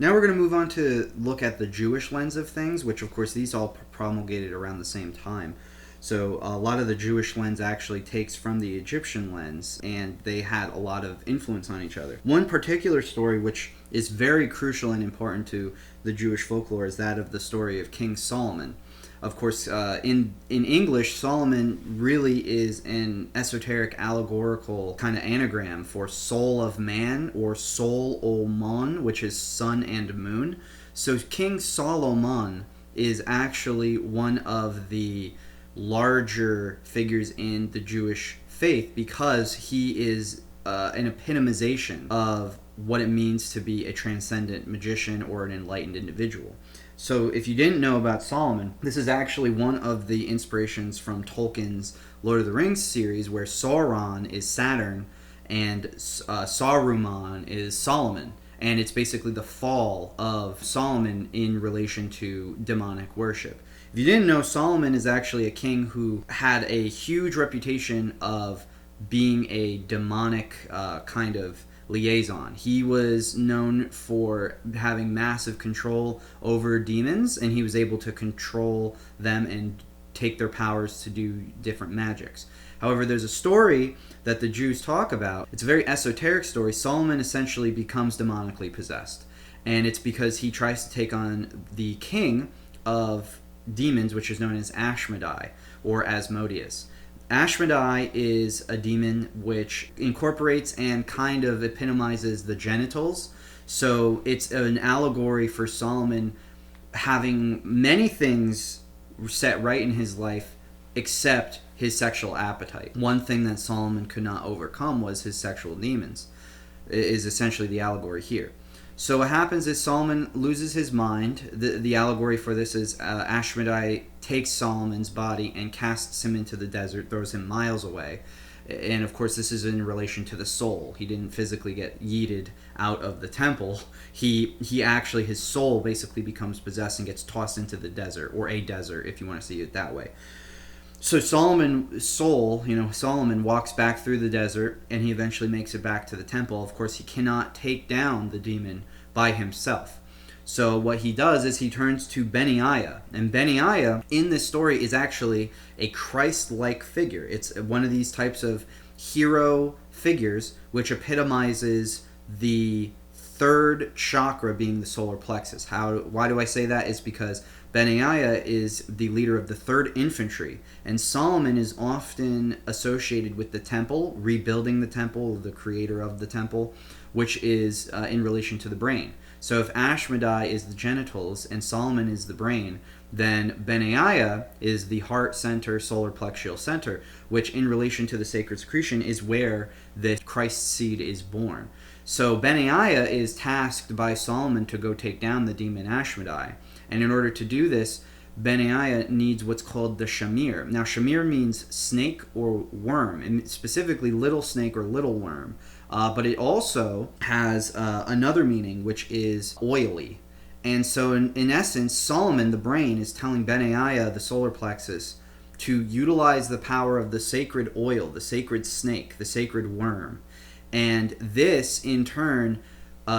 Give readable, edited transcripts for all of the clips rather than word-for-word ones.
Now we're going to move on to look at the Jewish lens of things, which of course these all promulgated around the same time. So a lot of the Jewish lens actually takes from the Egyptian lens, and they had a lot of influence on each other. One particular story which is very crucial and important to the Jewish folklore is that of the story of King Solomon. Of course, in English, Solomon really is an esoteric, allegorical kind of anagram for soul of man, or Sol Mon, which is sun and moon. So King Solomon is actually one of the larger figures in the Jewish faith because he is an epitomization of what it means to be a transcendent magician or an enlightened individual. So if you didn't know about Solomon, this is actually one of the inspirations from Tolkien's Lord of the Rings series, where Sauron is Saturn and Saruman is Solomon. And it's basically the fall of Solomon in relation to demonic worship. If you didn't know, Solomon is actually a king who had a huge reputation of being a demonic kind of liaison. He was known for having massive control over demons, and he was able to control them and take their powers to do different magics. However, there's a story that the Jews talk about. It's a very esoteric story. Solomon essentially becomes demonically possessed, and it's because he tries to take on the king of demons, which is known as Ashmedai or Asmodeus. Ashmedai is a demon which incorporates and kind of epitomizes the genitals. So it's an allegory for Solomon having many things set right in his life except his sexual appetite. One thing that Solomon could not overcome was his sexual demons, is essentially the allegory here. So what happens is Solomon loses his mind. The allegory for this is Ashmedai takes Solomon's body and casts him into the desert, throws him miles away. And of course, this is in relation to the soul. He didn't physically get yeeted out of the temple. He actually, his soul basically becomes possessed and gets tossed into the desert, or a desert if you want to see it that way. So Solomon's soul, Solomon walks back through the desert, and he eventually makes it back to the temple. Of course, he cannot take down the demon by himself. So what he does is he turns to Benaiah. And Benaiah, in this story, is actually a Christ-like figure. It's one of these types of hero figures which epitomizes the third chakra, being the solar plexus. Why do I say that? It's because Benaiah is the leader of the 3rd Infantry, and Solomon is often associated with the temple, rebuilding the temple, the creator of the temple, which is in relation to the brain. So if Ashmedai is the genitals and Solomon is the brain, then Benaiah is the heart center, solar plexual center, which in relation to the sacred secretion is where the Christ seed is born. So Benaiah is tasked by Solomon to go take down the demon Ashmedai. And in order to do this, Benaiah needs what's called the SHAMIR. Now, SHAMIR means snake or worm, and specifically little snake or little worm. But it also has another meaning, which is oily. And so, in essence, Solomon, the brain, is telling Benaiah, the solar plexus, to utilize the power of the sacred oil, the sacred snake, the sacred worm. And this, in turn,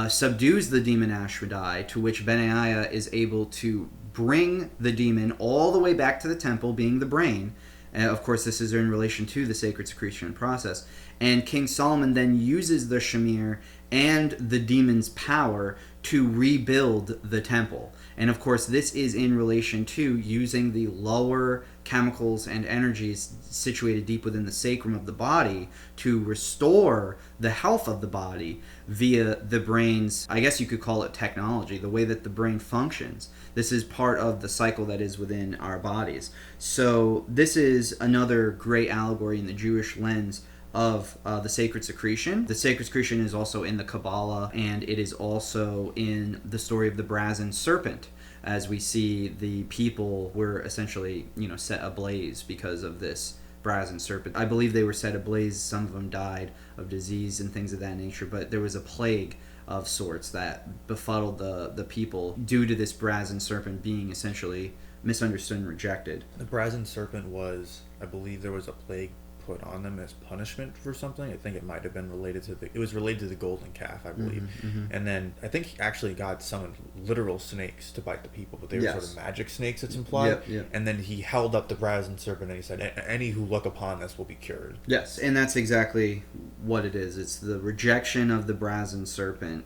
subdues the demon Ashmedai, to which Benaiah is able to bring the demon all the way back to the temple, being the brain. Of course, this is in relation to the sacred secretion process. And King Solomon then uses the SHAMIR and the demon's power to rebuild the temple. And of course, this is in relation to using the lower chemicals and energies situated deep within the sacrum of the body to restore the health of the body via the brain's, I guess you could call it technology, the way that the brain functions. This is part of the cycle that is within our bodies. So this is another great allegory in the Jewish lens of the sacred secretion. The sacred secretion is also in the Kabbalah, and it is also in the story of the brazen serpent, as we see the people were essentially, set ablaze because of this brazen serpent. I believe they were set ablaze. Some of them died of disease and things of that nature, but there was a plague of sorts that befuddled the people due to this brazen serpent being essentially misunderstood and rejected. The brazen serpent was, I believe there was a plague put on them as punishment for something. I think it might have been related to it was related to the golden calf, I believe. And then I think actually God summoned literal snakes to bite the people, but they were sort of magic snakes, it's implied. And then he held up the brazen serpent and he said, any who look upon this will be cured. Yes, and that's exactly what it is. It's the rejection of the brazen serpent,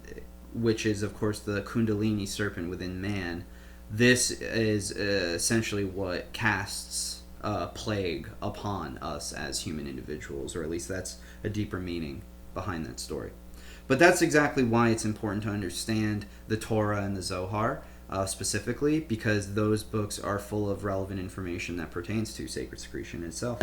which is, of course, the Kundalini serpent within man. This is essentially what casts plague upon us as human individuals, or at least that's a deeper meaning behind that story. But that's exactly why it's important to understand the Torah and the Zohar specifically, because those books are full of relevant information that pertains to sacred secretion itself.